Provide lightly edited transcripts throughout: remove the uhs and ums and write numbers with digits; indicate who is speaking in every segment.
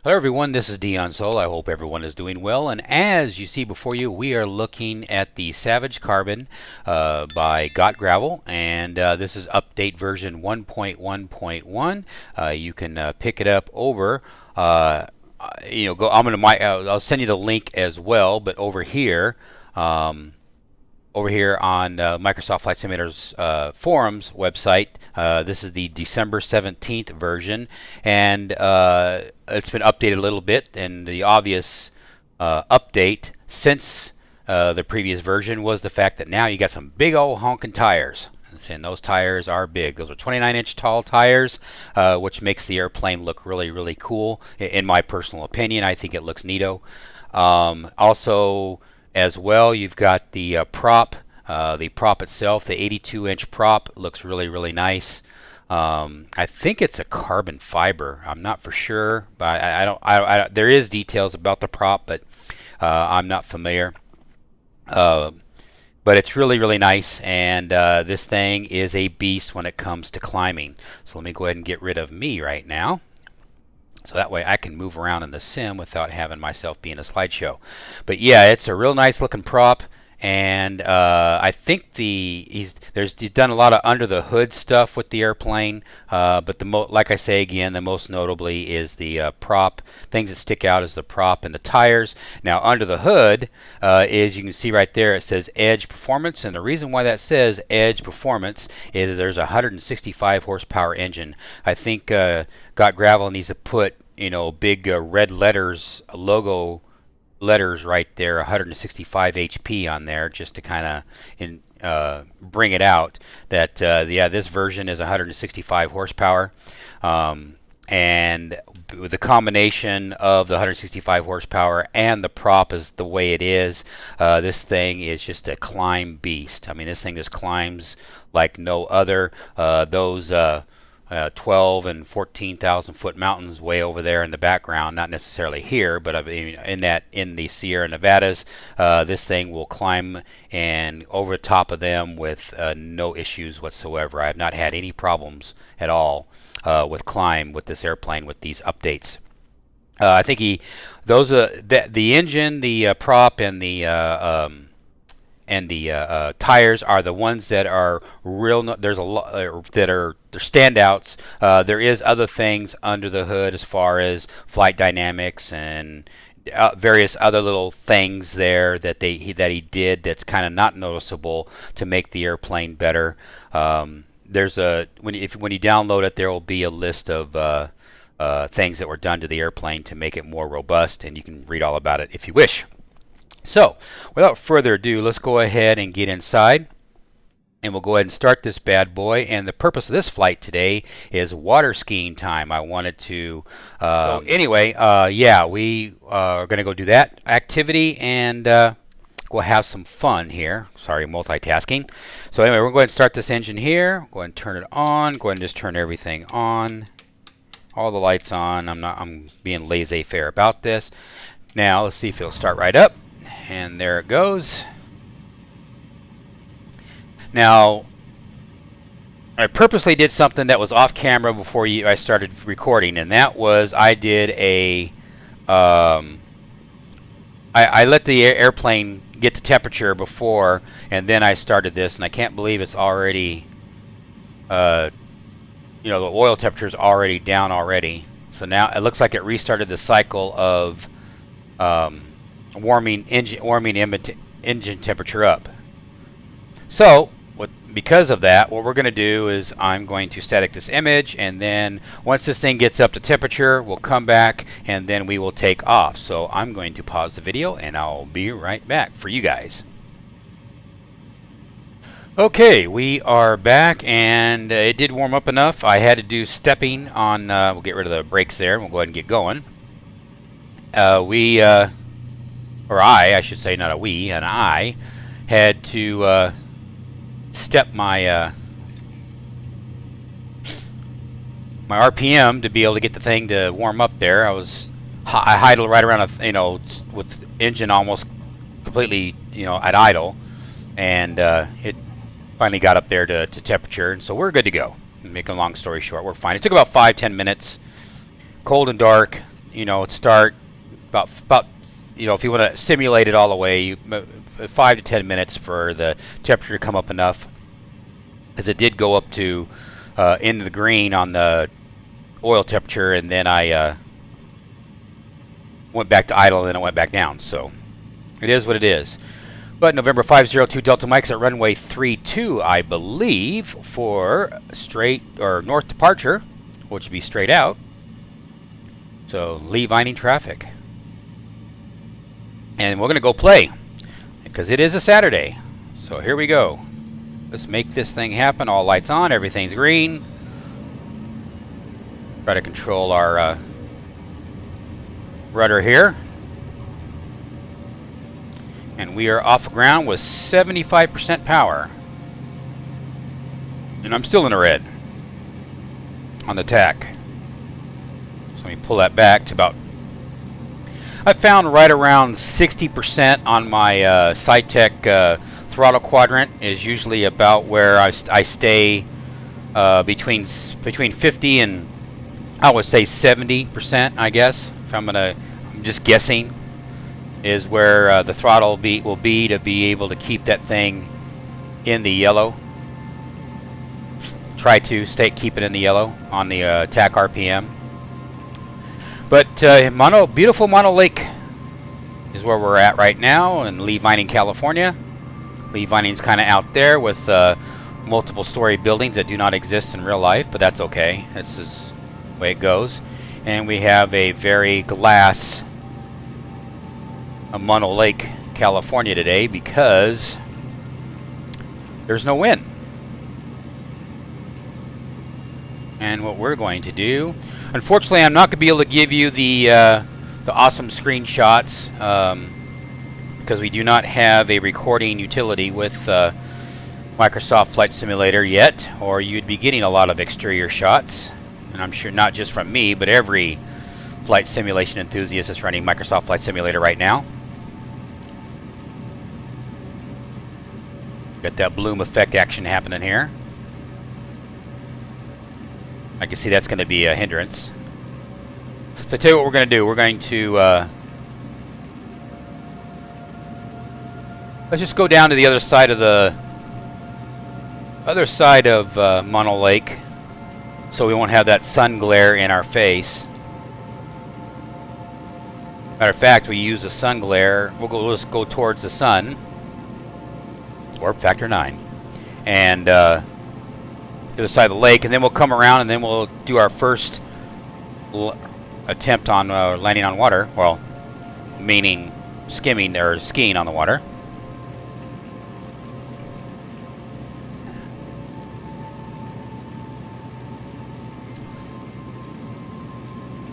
Speaker 1: Hello everyone, this is Dion Soul. I hope everyone is doing well. And as you see before you, we are looking at the Savage Carbon by Got Gravel, and this is update version 1.1.1. You can pick it up over. Go. I'll send you the link as well. But over here. On Microsoft Flight Simulator's forums website. This is the December 17th version, and it's been updated a little bit. And the obvious update since the previous version was the fact that now you got some big old honking tires. And those tires are big. Those are 29-inch tall tires, which makes the airplane look really, really cool. In my personal opinion, I think it looks neato. Also, as well, you've got the prop. The prop itself, the 82-inch prop, looks really, really nice. I think it's a carbon fiber. I'm not for sure, but there is details about the prop, but I'm not familiar. But it's really, really nice, and this thing is a beast when it comes to climbing. So let me go ahead and get rid of me right now, so that way I can move around in the sim without having myself be in a slideshow. But yeah, it's a real nice looking prop, and I think he's done a lot of under the hood stuff with the airplane. But like I say again, the most notably is the prop. Things that stick out is the prop and the tires. Now under the hood is, you can see right there, it says Edge Performance, and the reason why that says Edge Performance is there's a 165 horsepower engine. I think Got Gravel needs to put big red logo letters right there, 165 HP on there, just to kind of bring it out that this version is 165 horsepower, and with the combination of the 165 horsepower and the prop is the way it is, this thing is just a climb beast. I mean, this thing just climbs like no other. Those 12 and 14,000 foot mountains way over there in the background, not necessarily here, but I mean, in the Sierra Nevadas, this thing will climb and over the top of them with no issues whatsoever. I have not had any problems at all with climb with this airplane with these updates. I think the engine, the prop, and the tires are the ones that are real. There's a lot that are standouts. There is other things under the hood as far as flight dynamics and various other little things there that he did that's kind of not noticeable to make the airplane better. There's when you download it, there will be a list of things that were done to the airplane to make it more robust, and you can read all about it if you wish. So, without further ado, let's go ahead and get inside, and we'll go ahead and start this bad boy. And the purpose of this flight today is water skiing time. I wanted to, we are going to go do that activity, and we'll have some fun here. Sorry, multitasking. So anyway, we're going to go ahead and start this engine here. Go ahead and turn it on. Go ahead and just turn everything on. All the lights on. I'm being laissez-faire about this. Now, let's see if it'll start right up. And there it goes. Now, I purposely did something that was off camera before I started recording, and that was I did I let the airplane get to temperature before, and then I started this, and I can't believe it's already, the oil temperature is already down already. So now it looks like it restarted the cycle of warming engine temperature up. So because of that, what we're going to do is I'm going to static this image, and then once this thing gets up to temperature, we'll come back and then we will take off. So I'm going to pause the video and I'll be right back for you guys. Okay, we are back, and it did warm up enough. I had to do stepping on, we'll get rid of the brakes there, and we'll go ahead and get going. I should say, not a we, and I had to step my my RPM to be able to get the thing to warm up there. I idled right around, with engine almost completely, at idle, and it finally got up there to temperature, and so we're good to go. Make a long story short, we're fine. It took about 5-10 minutes. Cold and dark. you know, start about you know, if you want to simulate it all the way, 5 to 10 minutes for the temperature to come up enough, because it did go up to into the green on the oil temperature, and then I went back to idle, and then it went back down. So it is what it is. But November 502 Delta Mike's at runway 32, I believe, for straight or north departure, which would be straight out. So Lee Vining traffic. And we're going to go play, because it is a Saturday. So here we go. Let's make this thing happen. All lights on, everything's green. Try to control our rudder here. And we are off ground with 75% power. And I'm still in the red on the tack. So let me pull that back to about, I found right around 60% on my SciTech throttle quadrant is usually about where I stay between 50 and, I would say 70%, I guess. If I'm just guessing, is where the throttle will be to be able to keep that thing in the yellow. Try to keep it in the yellow on the TAC RPM. But beautiful Mono Lake is where we're at right now in Lee Vining, California. Lee Vining's kind of out there with multiple story buildings that do not exist in real life, but that's okay. That's just the way it goes. And we have a very glass Mono Lake, California today, because there's no wind. And what we're going to do, unfortunately, I'm not going to be able to give you the awesome screenshots because we do not have a recording utility with Microsoft Flight Simulator yet, or you'd be getting a lot of exterior shots. And I'm sure not just from me, but every flight simulation enthusiast is running Microsoft Flight Simulator right now. Got that bloom effect action happening here. I can see that's going to be a hindrance. So I tell you what we're going to do. We're going to let's just go down to the other side of Mono Lake, so we won't have that sun glare in our face. Matter of fact, we use the sun glare. We'll just go towards the sun, warp factor 9, and the other side of the lake, and then we'll come around, and then we'll do our first attempt on landing on water. Well, meaning skimming or skiing on the water.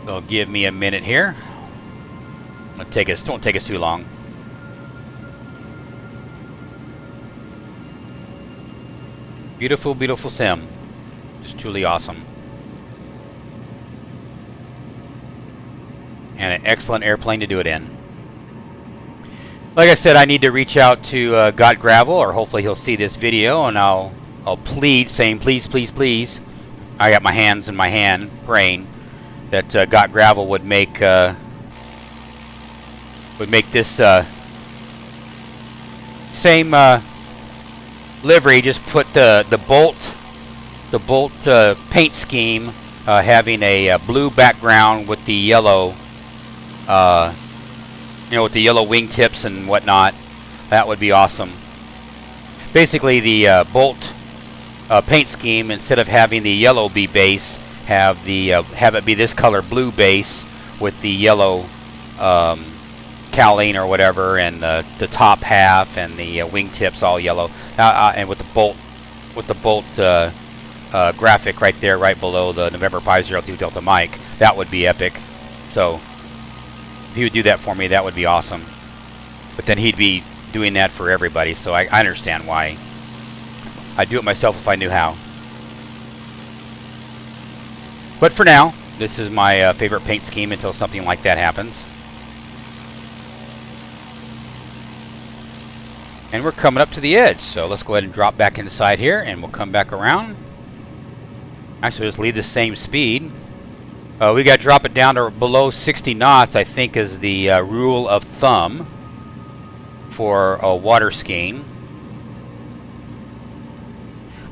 Speaker 1: So give me a minute here. Don't take us too long. Beautiful, beautiful sim. Just truly awesome. And an excellent airplane to do it in. Like I said, I need to reach out to Got Gravel, or hopefully he'll see this video, and I'll plead, saying please, please, please. I got my hands in my hand praying that Got Gravel would make this same livery, just put the bolt paint scheme having a blue background with the yellow, with the yellow wingtips and whatnot. That would be awesome. Basically, the bolt paint scheme, instead of having the yellow be base, have it be this color blue base with the yellow cowling or whatever, and the top half and the wingtips all yellow, and with the bolt graphic right there, right below the November 502 Delta Mike. That would be epic. So if he would do that for me, that would be awesome. But then he'd be doing that for everybody, so I understand why. I'd do it myself if I knew how. But for now, this is my favorite paint scheme until something like that happens. And we're coming up to the edge, so let's go ahead and drop back inside here, and we'll come back around. Actually, just leave the same speed. We got to drop it down to below 60 knots, I think, is the rule of thumb for water skiing.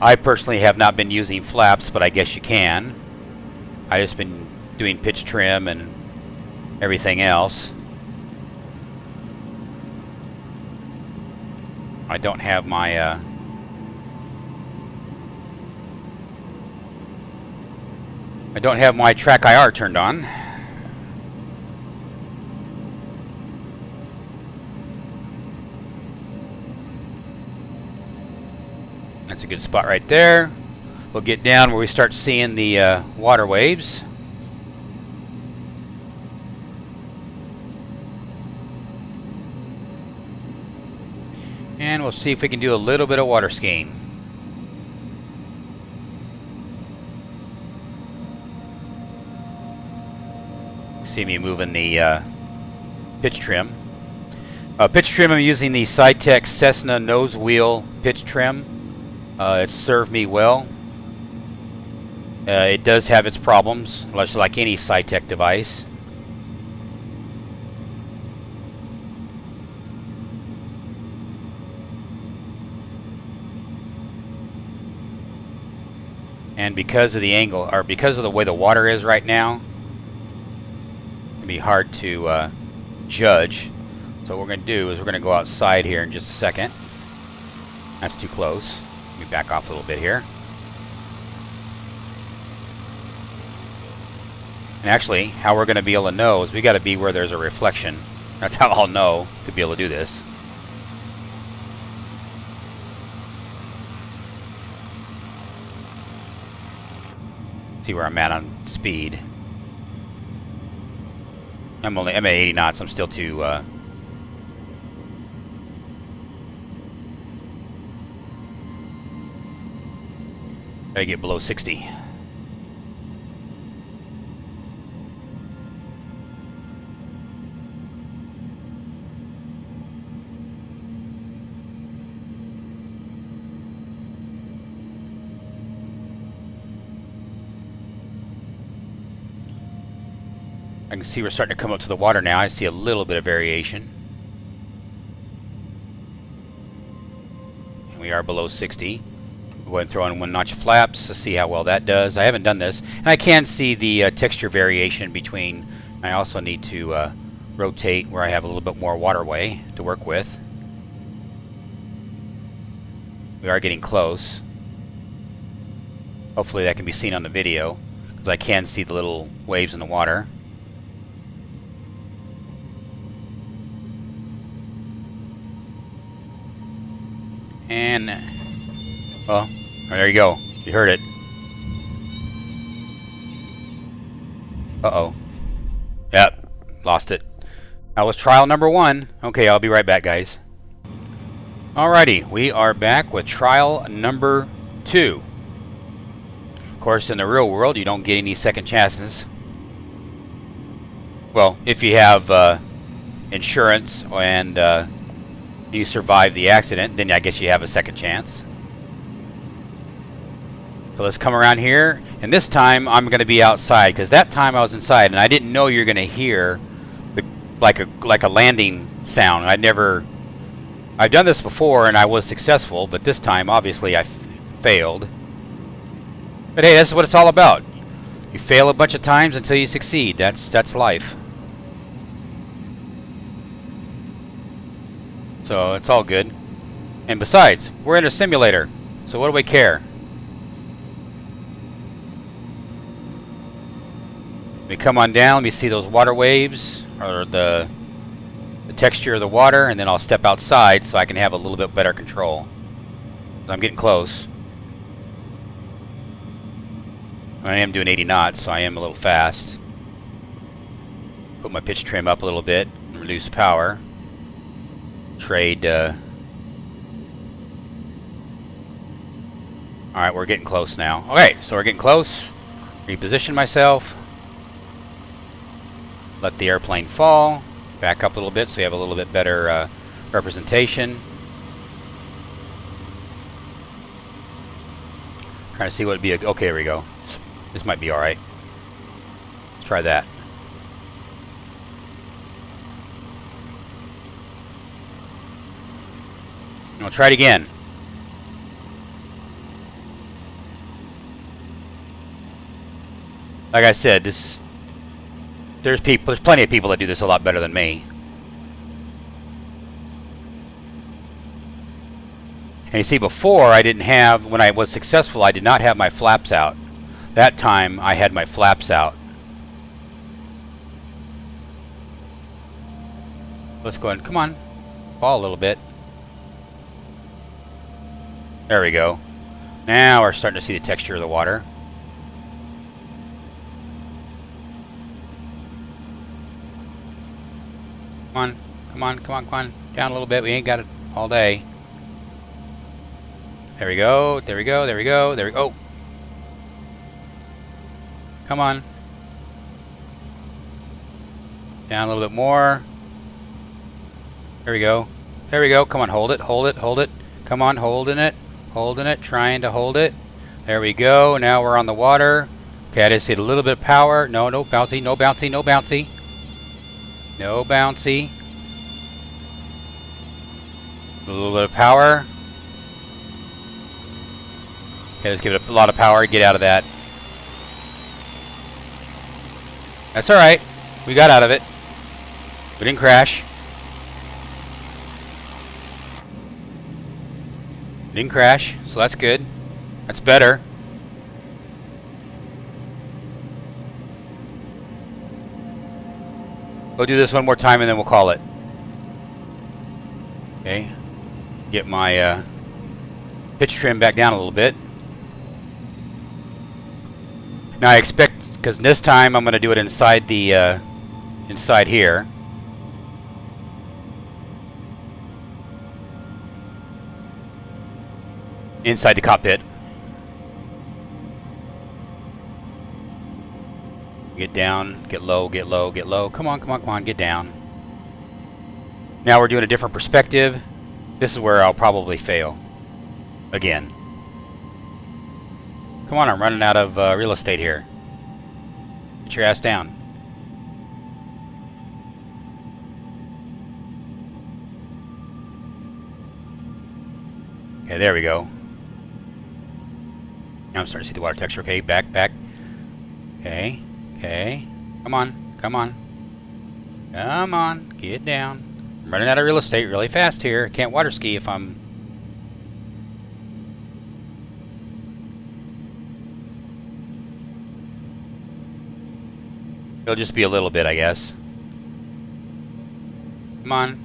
Speaker 1: I personally have not been using flaps, but I guess you can. I just been doing pitch trim and everything else. I don't have my track IR turned on. That's a good spot right there. We'll get down where we start seeing the water waves. And we'll see if we can do a little bit of water skiing. See me moving the pitch trim. Pitch trim, I'm using the SideTech Cessna nose wheel pitch trim. It's served me well. It does have its problems, much like any SideTech device. And because of the angle, or because of the way the water is right now, it'll be hard to judge. So what we're going to do is we're going to go outside here in just a second. That's too close. Let me back off a little bit here. And actually, how we're going to be able to know is we got to be where there's a reflection. That's how I'll know to be able to do this. See where I'm at on speed. I'm at 80 knots. I'm still too gotta get below 60. I can see we're starting to come up to the water now. I see a little bit of variation. And we are below 60. We'll go ahead and throw in 1 notch flaps to see how well that does. I haven't done this. And I can see the texture variation between. I also need to rotate where I have a little bit more waterway to work with. We are getting close. Hopefully that can be seen on the video, because I can see the little waves in the water. And, well, there you go. You heard it. Uh-oh. Yep, lost it. That was trial number 1. Okay, I'll be right back, guys. Alrighty, we are back with trial number 2. Of course, in the real world, you don't get any second chances. Well, if you have insurance and you survive the accident, then I guess you have a second chance. So let's come around here, and this time I'm going to be outside, because that time I was inside and I didn't know you're going to hear the like a landing sound. I've done this before and I was successful, but this time obviously I failed. But hey, that's what it's all about. You fail a bunch of times until you succeed. That's life. So it's all good. And besides, we're in a simulator, so what do we care? We come on down, we see those water waves, or the texture of the water, and then I'll step outside so I can have a little bit better control. I'm getting close. I am doing 80 knots, so I am a little fast. Put my pitch trim up a little bit, and reduce power. Trade. Alright, we're getting close now. Okay, so we're getting close. Reposition myself. Let the airplane fall. Back up a little bit so we have a little bit better representation. Trying to see what would be a... Okay, there we go. This might be alright. Let's try that. And we'll try it again. Like I said, there's plenty of people that do this a lot better than me. And you see, before I didn't have, when I was successful, I did not have my flaps out. That time I had my flaps out. Let's go ahead. Come on. Fall a little bit. There we go. Now we're starting to see the texture of the water. Come on. Come on. Come on. Come on. Down a little bit. We ain't got it all day. There we go. There we go. There we go. There we go. Come on. Down a little bit more. There we go. There we go. Come on. Hold it. Hold it. Hold it. Come on. Holding it. Holding it. Trying to hold it. There we go. Now we're on the water. Okay, I just hit a little bit of power. No, no bouncy. No bouncy. No bouncy. No bouncy. A little bit of power. Okay, let's give it a lot of power. Get out of that. That's alright. We got out of it. We didn't crash. We didn't crash, so that's good. That's better. We'll do this one more time and then we'll call it. Okay. Get my pitch trim back down a little bit. Now I expect, because this time I'm going to do it inside the inside here. Inside the cockpit. Get down, get low, get low, get low. Come on, come on, come on, get down. Now we're doing a different perspective. This is where I'll probably fail. Again. Come on, I'm running out of real estate here. Get your ass down. Okay, there we go. Now I'm starting to see the water texture. Okay, back, back. Okay, okay. Come on, come on. Come on, get down. I'm running out of real estate really fast here. I can't water ski if I'm... It'll just be a little bit, I guess. Come on.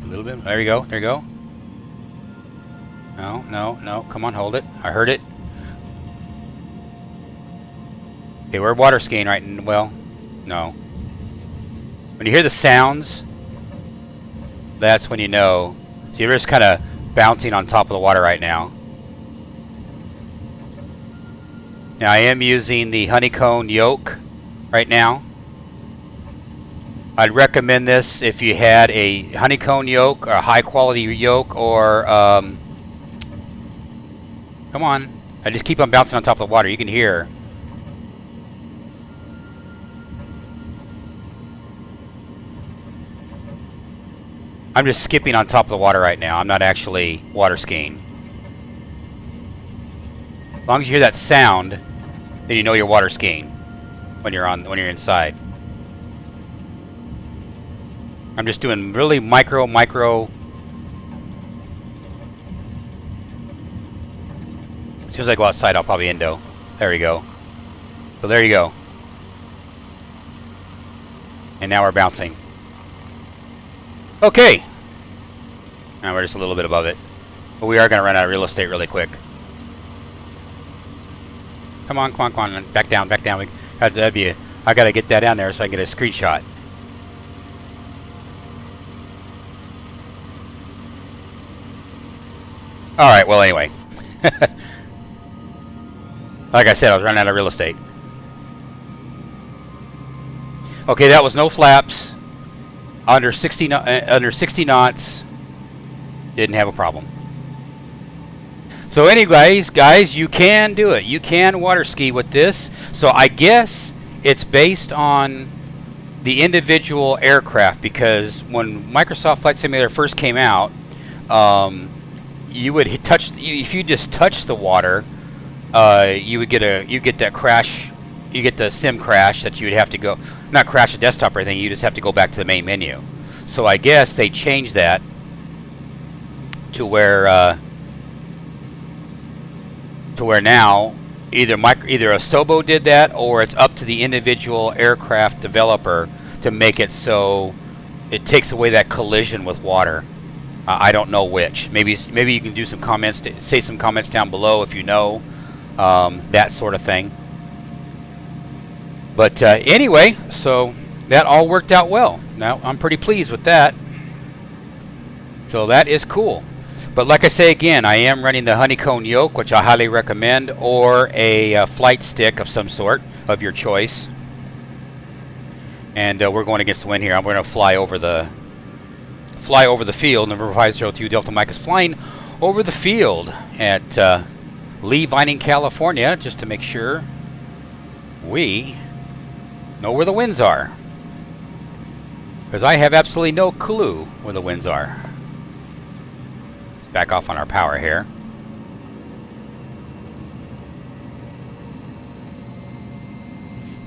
Speaker 1: A little bit. There you go. There you go. No, no, no. Come on, hold it. I heard it. Okay, we're water skiing right now. Well, no. When you hear the sounds, that's when you know. See, we're just kind of bouncing on top of the water right now. Now I am using the honeycomb yoke right now. I'd recommend this if you had a honeycomb yoke or a high quality yoke or come on. I just keep on bouncing on top of the water. You can hear. I'm just skipping on top of the water right now. I'm not actually water skiing. As long as you hear that sound, then you know you're water skiing when you're inside. I'm just doing really micro. As soon as I go outside, I'll probably endo. There we go. So there you go. And now we're bouncing. Okay. Now we're just a little bit above it. But we are going to run out of real estate really quick. Come on, come on, come on. Back down, back down. That'd be I got to get that down there so I can get a screenshot. Alright, well anyway. Like I said, I was running out of real estate. Okay, that was no flaps. Under 60 knots. Didn't have a problem. So anyways, guys, you can do it. You can water ski with this. So I guess it's based on the individual aircraft, because when Microsoft Flight Simulator first came out, you would if you just touch the water, you get that crash, you get the sim crash that you would have to go, not crash the desktop or anything, you just have to go back to the main menu. So I guess they changed that to where now either a Sobo did that, or it's up to the individual aircraft developer to make it so it takes away that collision with water. I don't know which. Maybe you can do some comments, say some comments down below if you know that sort of thing. But anyway, so that all worked out well. Now I'm pretty pleased with that. So that is cool. But like I say again, I am running the honeycomb yoke, which I highly recommend, or a flight stick of some sort of your choice. And we're going against the wind here. I'm going to fly over the field. Number 502 Delta Mike is flying over the field at Lee Vining, California, just to make sure we know where the winds are, because I have absolutely no clue where the winds are. Back off on our power here.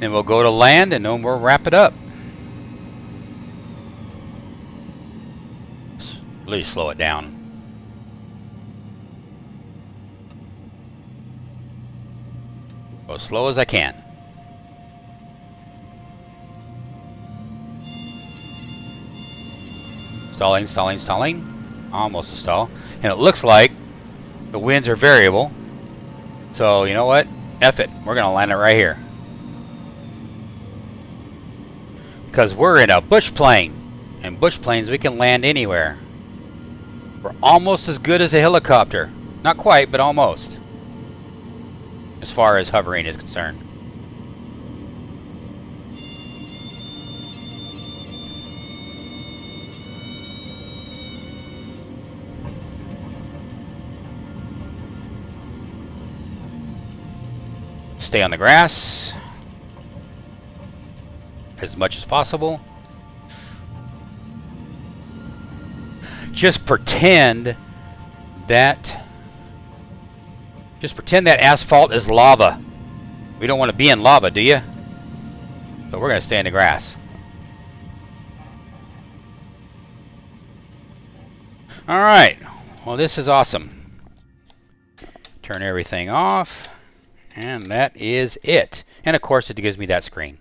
Speaker 1: And we'll go to land, and then we'll wrap it up. Really slow it down. Go as slow as I can. Stalling, stalling, stalling. Almost a stall. And it looks like the winds are variable. So, you know what? F it. We're going to land it right here. Because we're in a bush plane. And bush planes, we can land anywhere. We're almost as good as a helicopter. Not quite, but almost. As far as hovering is concerned. Stay on the grass as much as possible. Just pretend that asphalt is lava. We don't want to be in lava, do you? So we're going to stay in the grass. All right. Well, this is awesome. Turn everything off. And that is it. And of course it gives me that screen.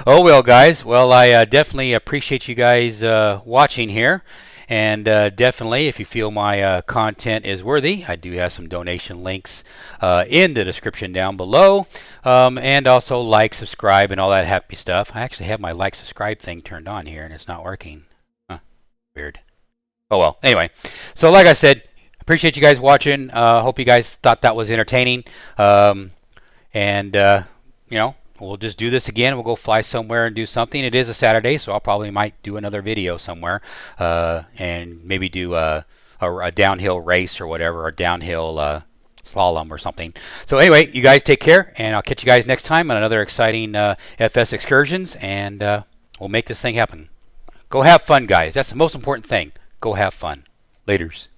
Speaker 1: Oh well, guys. Well, I definitely appreciate you guys watching here. And definitely, if you feel my content is worthy, I do have some donation links in the description down below. And also like, subscribe, and all that happy stuff. I actually have my like, subscribe thing turned on here, and it's not working. Huh. Weird. Oh well. Anyway, so like I said, appreciate you guys watching. Hope you guys thought that was entertaining. You know, we'll just do this again. We'll go fly somewhere and do something. It is a Saturday, so I'll probably might do another video somewhere, and maybe do a downhill race or whatever, or downhill slalom or something. So anyway, you guys take care, and I'll catch you guys next time on another exciting FS Excursions, and we'll make this thing happen. Go have fun, guys. That's the most important thing. Go have fun. Laters.